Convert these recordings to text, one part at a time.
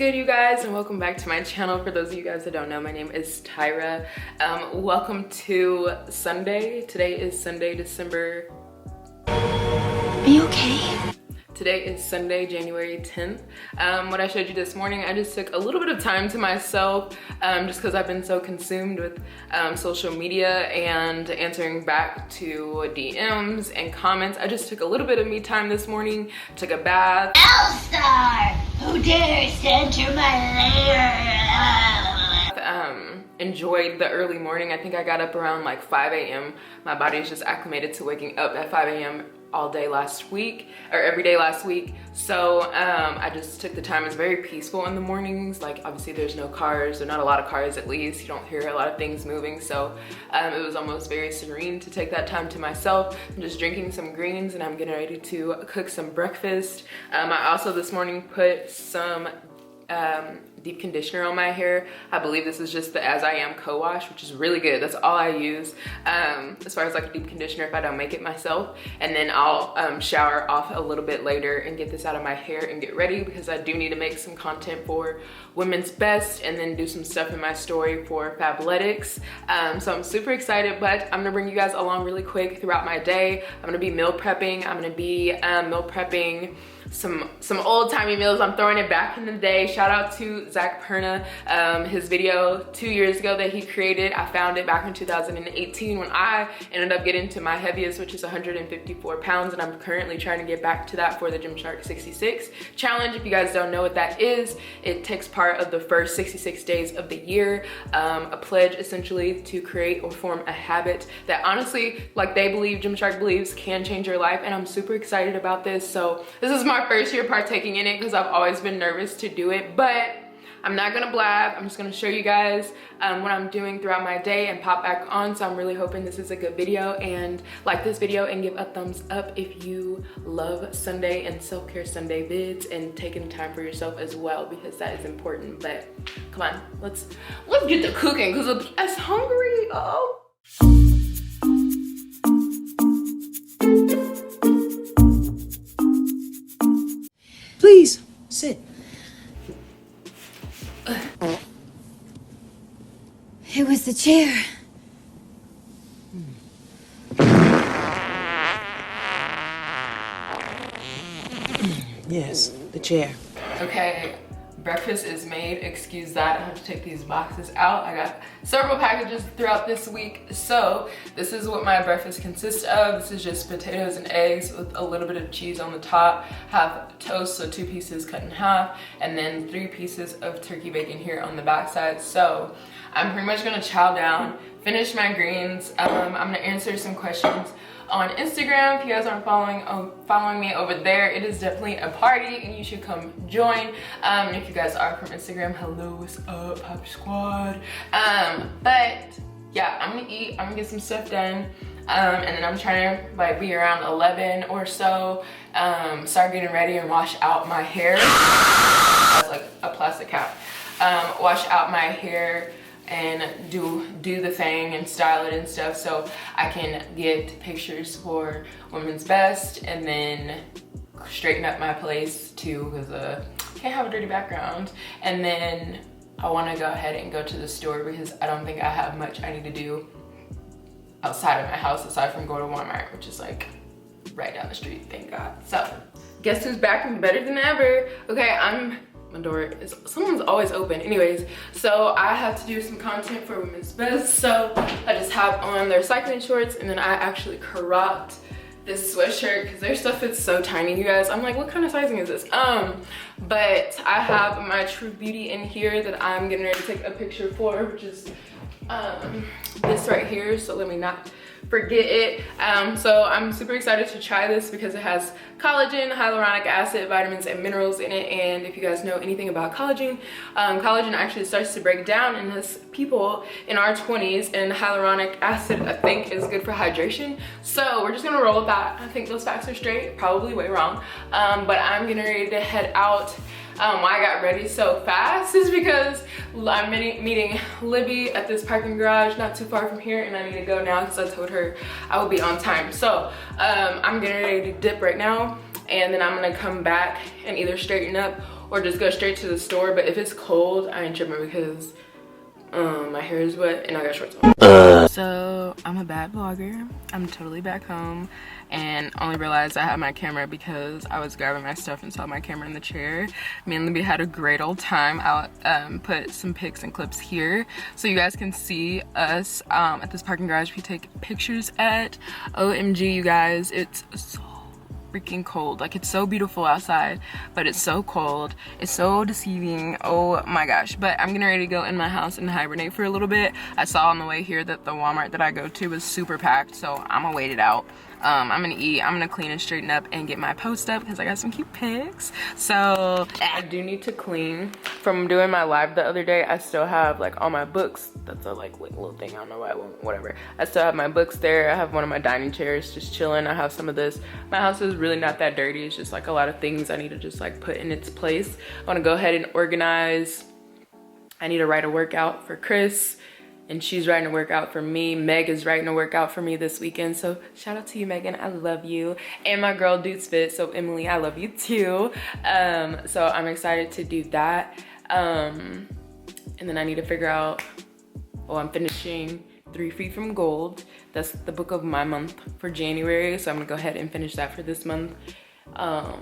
good, you guys, and welcome back to my channel. For those of you guys that don't know, my name is Tyra. Welcome to Sunday. Today is Sunday, December. Are you okay? Today is Sunday, January 10th. What I showed you this morning, I just took a little bit of time to myself just because I've been so consumed with social media and answering back to DMs and comments. I just took a little bit of me time this morning, took a bath. Elstar, who dares to enter my lair? Enjoyed the early morning. I think I got up around like 5 a.m. My body is just acclimated to waking up at 5 a.m. all day last week, or every day last week. So I just took the time. It's very peaceful in the mornings. Like, obviously there's no cars, or not a lot of cars at least. You don't hear a lot of things moving. So it was almost very serene to take that time to myself. I'm just drinking some greens and I'm getting ready to cook some breakfast. I also this morning put some deep conditioner on my hair. I believe this is just the As I Am co-wash, which is really good. That's all I use as far as like a deep conditioner if I don't make it myself. And then I'll shower off a little bit later and get this out of my hair and get ready, because I do need to make some content for Women's Best and then do some stuff in my story for Fabletics. So I'm super excited, but I'm gonna bring you guys along really quick throughout my day. I'm gonna be meal prepping. I'm gonna be meal prepping some old-timey meals. I'm throwing it back in the day. Shout out to Zach Perna, his video 2 years ago that he created. I found it back in 2018 when I ended up getting to my heaviest, which is 154 pounds, and I'm currently trying to get back to that for the Gymshark66 challenge. If you guys don't know what that is, it takes part of the first 66 days of the year, a pledge essentially to create or form a habit that honestly, like they believe, Gymshark believes, can change your life, and I'm super excited about this. So this is my first year partaking in it because I've always been nervous to do it, but I'm not gonna blab. I'm just gonna show you guys what I'm doing throughout my day and pop back on. So I'm really hoping this is a good video, and like this video and give a thumbs up if you love Sunday and self-care Sunday vids and taking time for yourself as well, because that is important. But come on, let's get to cooking because I'm hungry. Oh. Please, sit. It was the chair. Yes, the chair. Okay, breakfast is made. Excuse that. I have to take these boxes out. I got several packages throughout this week. So this is what my breakfast consists of. This is just potatoes and eggs with a little bit of cheese on the top. Have toast, so 2 pieces cut in half, and then 3 pieces of turkey bacon here on the backside. So I'm pretty much gonna chow down, finish my greens. I'm gonna answer some questions on Instagram. If you guys aren't following me over there, it is definitely a party and you should come join. And if you guys are from Instagram, hello, what's up, Happy Squad. But yeah, I'm gonna eat, I'm gonna get some stuff done. And then I'm trying to like be around 11 or so, start getting ready and wash out my hair. That's like a plastic cap. Wash out my hair and do the thing and style it and stuff, so I can get pictures for Women's Best, and then straighten up my place too, because can't have a dirty background. And then I want to go ahead and go to the store because I don't think I have much I need to do outside of my house aside from go to Walmart, which is like right down the street, thank God. So guess who's back and better than ever? Okay, my door is, someone's always open. Anyways, so I have to do some content for Women's Best, so I just have on their cycling shorts, and then I actually cropped this sweatshirt because their stuff is so tiny, you guys. I'm like, what kind of sizing is this? But I have my True Beauty in here that I'm getting ready to take a picture for, which is this right here, so let me not forget it. So I'm super excited to try this because it has collagen, hyaluronic acid, vitamins, and minerals in it. And if you guys know anything about collagen, collagen actually starts to break down in us people in our 20s, and hyaluronic acid, I think, is good for hydration. So we're just gonna roll with that. I think those facts are straight, probably way wrong. But I'm getting ready to head out. Why I got ready so fast is because I'm meeting Libby at this parking garage not too far from here, and I need to go now because I told her I will be on time. So I'm getting ready to dip right now, and then I'm gonna come back and either straighten up or just go straight to the store. But if it's cold, I ain't tripping because my hair is wet and I got shorts on. So I'm a bad vlogger. I'm totally back home and only realized I had my camera because I was grabbing my stuff and saw my camera in the chair. Me and Libby had a great old time. I'll put some pics and clips here so you guys can see us at this parking garage we take pictures at. OMG, you guys, it's so freaking cold. Like, it's so beautiful outside, but it's so cold. It's so deceiving. Oh my gosh. But I'm getting ready to go in my house and hibernate for a little bit. I saw on the way here that the Walmart that I go to was super packed, so I'm gonna wait it out. I'm gonna eat, I'm gonna clean and straighten up and get my post up because I got some cute pics. So I do need to clean. From doing my live the other day, I still have like all my books. That's a like little thing, I don't know why, whatever. I still have my books there. I have one of my dining chairs just chilling. I have some of this. My house is really not that dirty. It's just like a lot of things I need to just like put in its place. I wanna go ahead and organize. I need to write a workout for Chris, and she's writing a workout for me. Meg is writing a workout for me this weekend. So shout out to you, Megan, I love you. And my girl Dudes Fit, so Emily, I love you too. So I'm excited to do that. And then I need to figure out, I'm finishing 3 Feet from Gold. That's the book of my month for January. So I'm gonna go ahead and finish that for this month. But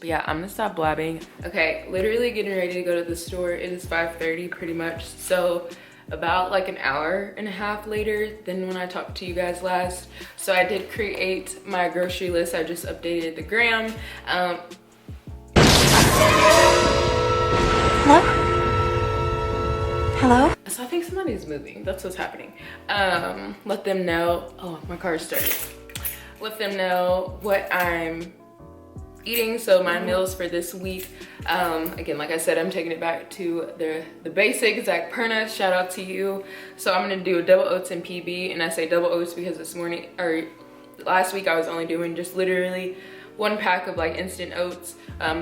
yeah, I'm gonna stop blabbing. Okay, literally getting ready to go to the store. It is 5:30 pretty much. So about like an hour and a half later than when I talked to you guys last. So I did create my grocery list. I just updated the gram. Hello? Hello? So I think somebody's moving. That's what's happening. Let them know. Oh, my car started. Let them know what I'm eating. So my meals for this week, again, like I said, I'm taking it back to the basics. Zach Perna, shout out to you. So I'm gonna do a double oats and PB, and I say double oats because last week I was only doing just literally 1 pack of like instant oats.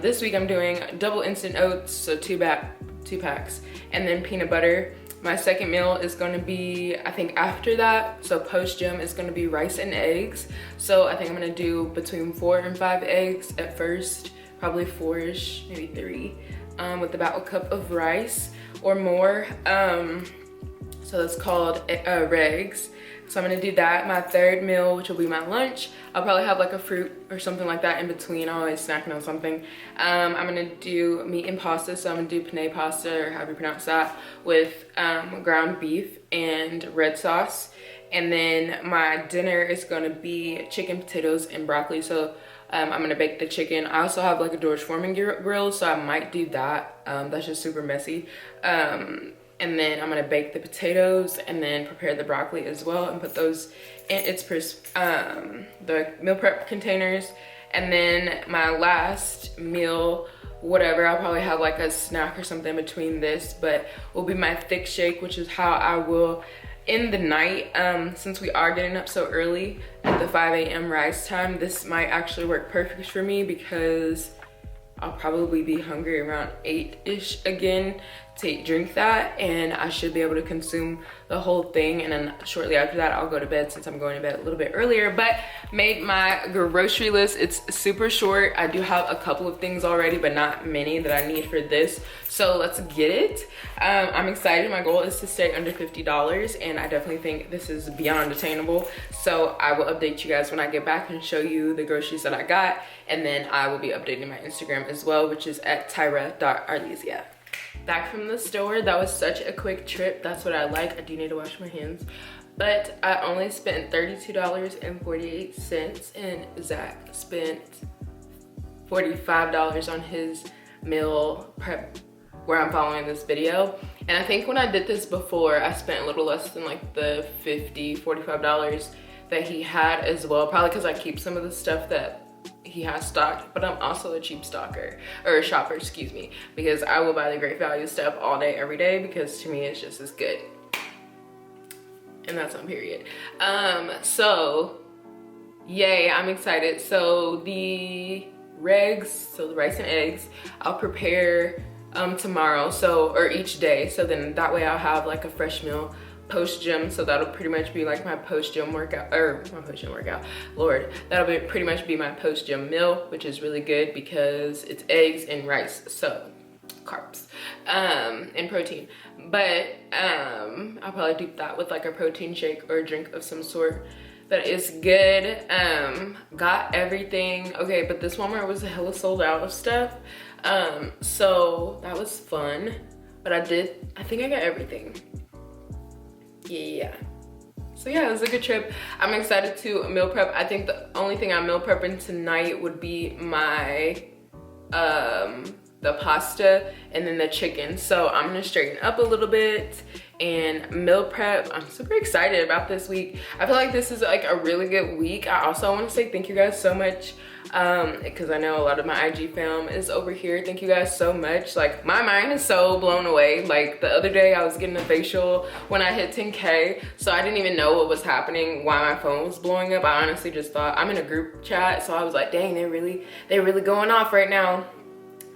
This week I'm doing double instant oats, so 2 packs, and then peanut butter. My second meal is gonna be, I think after that, so post gym, is gonna be rice and eggs. So I think I'm gonna do between 4 and 5 eggs at first, probably 4-ish, maybe 3, with about a cup of rice or more. So that's called regs. So I'm gonna do that. My third meal, which will be my lunch, I'll probably have like a fruit or something like that in between. I'm always snacking on something. I'm gonna do meat and pasta. So I'm gonna do penne pasta, or however you pronounce that, with ground beef and red sauce. And then my dinner is gonna be chicken, potatoes, and broccoli. So I'm gonna bake the chicken. I also have like a George Foreman grill, so I might do that. That's just super messy. And then I'm gonna bake the potatoes and then prepare the broccoli as well and put those in the meal prep containers. And then my last meal, whatever, I'll probably have like a snack or something between this, but will be my thick shake, which is how I will end the night. Since we are getting up so early at the 5 a.m. rise time, this might actually work perfect for me because I'll probably be hungry around 8-ish again to drink that, and I should be able to consume the whole thing. And then shortly after that, I'll go to bed since I'm going to bed a little bit earlier. But made my grocery list. It's super short. I do have a couple of things already, but not many that I need for this. So let's get it. I'm excited. My goal is to stay under $50, and I definitely think this is beyond attainable. So I will update you guys when I get back and show you the groceries that I got. And then I will be updating my Instagram as well, which is at Tyra.Arleezia. Back from the store. That was such a quick trip. That's what I like. I do need to wash my hands. But I only spent $32.48, and Zach spent $45 on his meal prep where I'm following this video. And I think when I did this before, I spent a little less than like the $45 that he had as well. Probably because I keep some of the stuff that he has stocked, but I'm also a cheap shopper, excuse me, because I will buy the great value stuff all day, every day, because to me it's just as good. And that's on period. So yay, I'm excited. So the regs, so the rice and eggs, I'll prepare tomorrow, or each day, so then that way I'll have like a fresh meal post gym, so that'll pretty much be like my post gym workout, or my post gym workout, Lord, that'll be pretty much be my post gym meal, which is really good because it's eggs and rice, so carbs and protein. But I'll probably do that with like a protein shake or a drink of some sort. But it's good. Got everything. Okay, but this Walmart was hella sold out of stuff, so that was fun. But I think I got everything. Yeah. So yeah, it was a good trip. I'm excited to meal prep. I think the only thing I'm meal prepping tonight would be my the pasta and then the chicken. So I'm gonna straighten up a little bit and meal prep. I'm super excited about this week. I feel like this is like a really good week. I also want to say thank you guys so much, because I know a lot of my IG fam is over here. Thank you guys so much. Like, my mind is so blown away. Like, the other day I was getting a facial when I hit 10K, so I didn't even know what was happening, why my phone was blowing up. I honestly just thought, I'm in a group chat, so I was like, dang, they're really going off right now.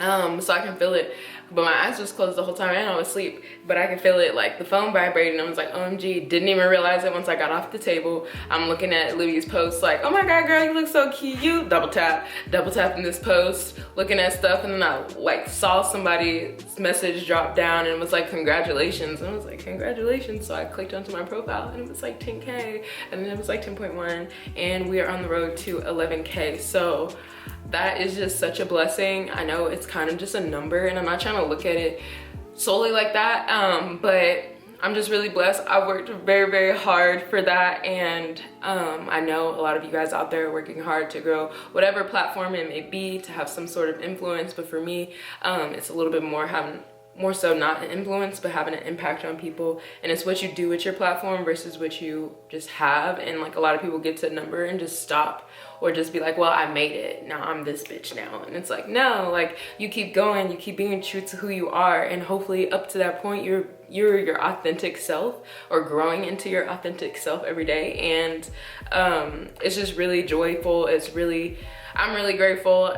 So I can feel it, but my eyes was closed the whole time and I was asleep, but I can feel it, like the phone vibrating. I was like, OMG, didn't even realize it once I got off the table. I'm looking at Libby's post like, oh my God, girl, you look so cute. Double tapping this post, looking at stuff, and then I like saw somebody's message drop down and it was like, congratulations. And I was like, congratulations. So I clicked onto my profile and it was like 10K, and then it was like 10.1, and we are on the road to 11K. So that is just such a blessing. I know it's kind of just a number and I'm not trying to look at it solely like that, but I'm just really blessed. I worked very, very hard for that, and I know a lot of you guys out there are working hard to grow whatever platform it may be, to have some sort of influence. But for me, it's a little bit more so not an influence, but having an impact on people. And it's what you do with your platform versus what you just have. And like, a lot of people get to a number and just stop, or just be like, well, I made it, now I'm this bitch now. And it's like, no, like, you keep going, you keep being true to who you are, and hopefully up to that point you're your authentic self, or growing into your authentic self every day. And it's just really joyful. I'm really grateful.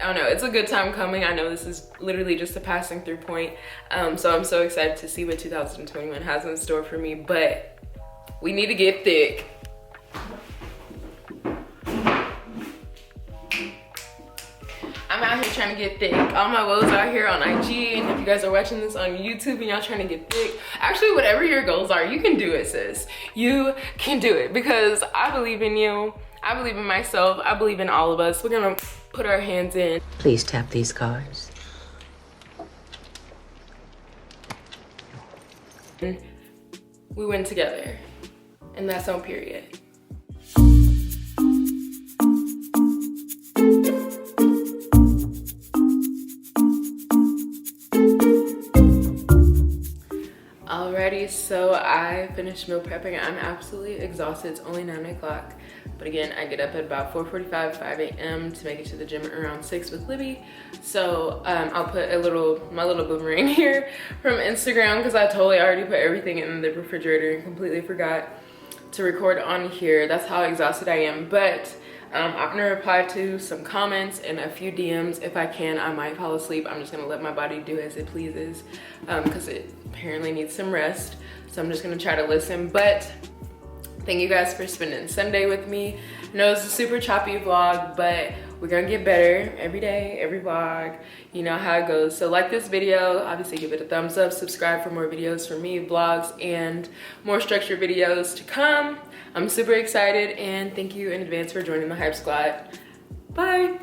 I don't know, it's a good time coming. I know this is literally just a passing through point. So I'm so excited to see what 2021 has in store for me, but we need to get thick. I'm out here trying to get thick. All my woes out here on IG, and if you guys are watching this on YouTube and y'all trying to get thick, actually, whatever your goals are, you can do it, sis. You can do it, because I believe in you. I believe in myself. I believe in all of us. We're gonna put our hands in. Please tap these cards. We win together, and that's on period. Alrighty, so I finished meal prepping. I'm absolutely exhausted. It's only 9 o'clock. But again, I get up at about 4:45, 5 a.m. to make it to the gym around 6 with Libby. So I'll put my little boomerang here from Instagram, because I totally already put everything in the refrigerator and completely forgot to record on here. That's how exhausted I am. But I'm gonna reply to some comments and a few DMs. If I can, I might fall asleep. I'm just gonna let my body do as it pleases, because it apparently needs some rest. So I'm just gonna try to listen. But thank you guys for spending Sunday with me. I know it's a super choppy vlog, but we're gonna get better every day, every vlog. You know how it goes. So like this video, obviously give it a thumbs up, subscribe for more videos from me, vlogs, and more structured videos to come. I'm super excited, and thank you in advance for joining the Hype Squad. Bye.